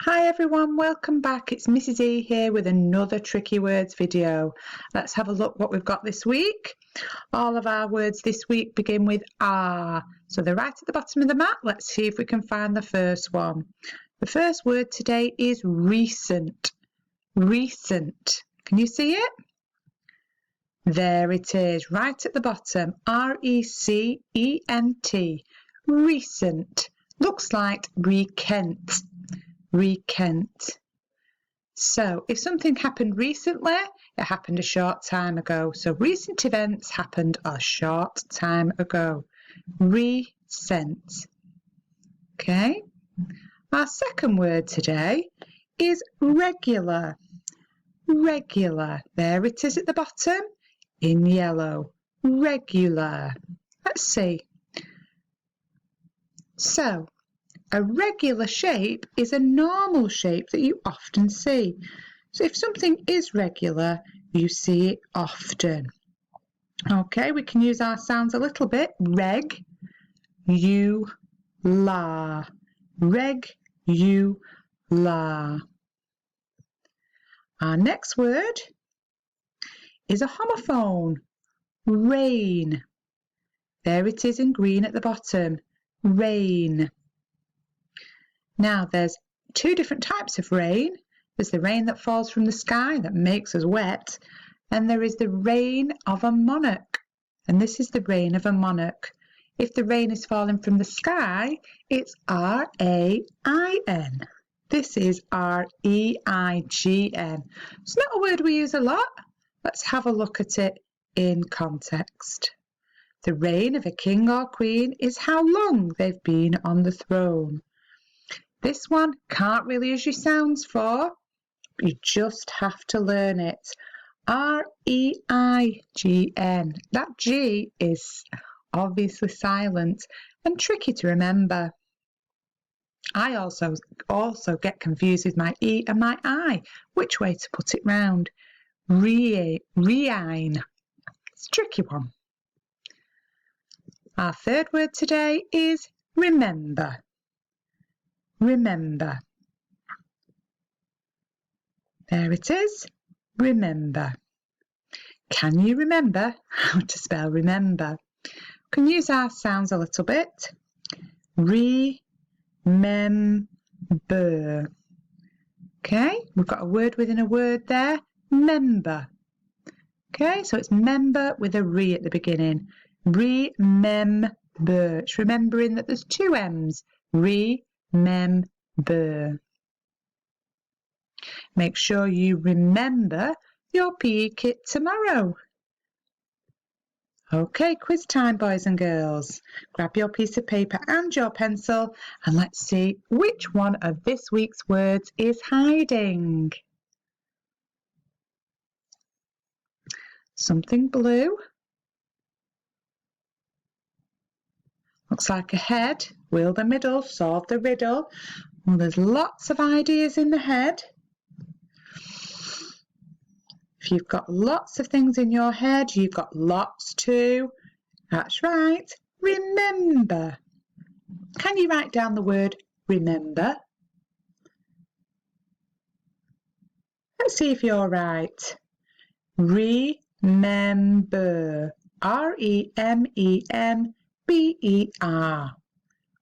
Hi everyone, welcome back. It's Mrs. E here with another Tricky Words video. Let's have a look what we've got this week. All of our words this week begin with R. So they're right at the bottom of the mat. Let's see if we can find the first one. The first word today is recent. Recent. Can you see it? There it is, right at the bottom. R-E-C-E-N-T. Recent. Looks like recent. Recent. So if something happened recently, it happened a short time ago. So recent events happened a short time ago. Recent. Okay. Our second word today is regular. Regular. There it is at the bottom in yellow. Regular. Let's see. So a regular shape is a normal shape that you often see. So if something is regular, you see it often. Okay, we can use our sounds a little bit. Reg, you, la. Reg, you, la. Our next word is a homophone. Rain. There it is in green at the bottom. Rain. Now there's two different types of rain. There's the rain that falls from the sky that makes us wet, and there is the rain of a monarch, and this is the rain of a monarch. If the rain is falling from the sky, it's R-A-I-N. This is R-E-I-G-N. It's not a word we use a lot. Let's have a look at it in context. The reign of a king or queen is how long they've been on the throne. This one can't really use your sounds for. You just have to learn it. R-E-I-G-N. That G is obviously silent and tricky to remember. I also get confused with my E and my I. Which way to put it round? Rein. It's a tricky one. Our third word today is remember. Remember. There it is. Remember. Can you remember how to spell remember? We can use our sounds a little bit. Remember. Okay, we've got a word within a word there. Member. Okay, so it's member with a re at the beginning. Remember. It's remembering that there's two M's. Remember. Make sure you remember your PE kit tomorrow. Okay, quiz time, boys and girls. Grab your piece of paper and your pencil and let's see which one of this week's words is hiding. Something blue. Looks like a head. Wheel the middle, solve the riddle. Well, there's lots of ideas in the head. If you've got lots of things in your head, you've got lots to, that's right, remember. Can you write down the word remember? Let's see if you're right. Remember. R-E-M-E-M-B-E-R.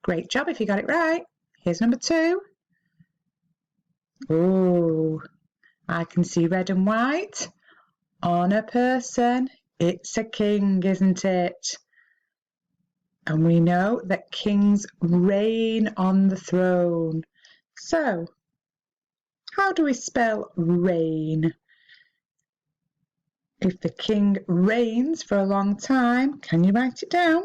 Great job if you got it right. Here's number 2. Oh, I can see red and white. On a person, it's a king, isn't it? And we know that kings reign on the throne. So, how do we spell reign? If the king reigns for a long time, can you write it down?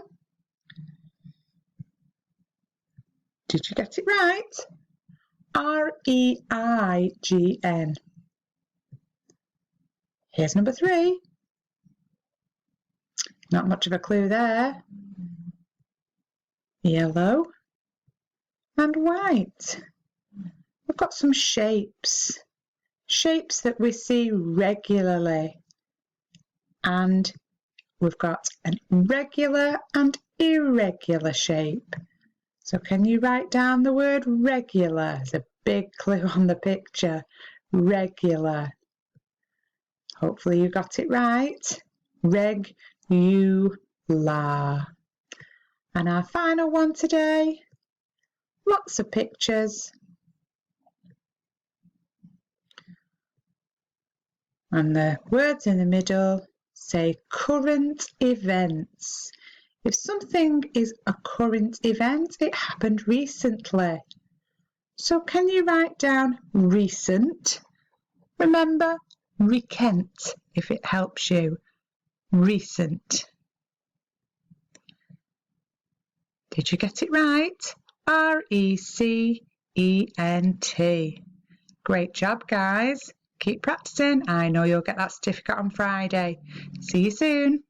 Did you get it right? R-E-I-G-N. Here's number 3. Not much of a clue there. Yellow and white. We've got some shapes. Shapes that we see regularly. And we've got an regular and irregular shape. So can you write down the word regular? There's a big clue on the picture. Regular. Hopefully you got it right. Regular. And our final one today. Lots of pictures. And the words in the middle say current events. If something is a current event, it happened recently. So can you write down recent? Remember, recent if it helps you. Recent. Did you get it right? R-E-C-E-N-T. Great job, guys. Keep practicing. I know you'll get that certificate on Friday. See you soon.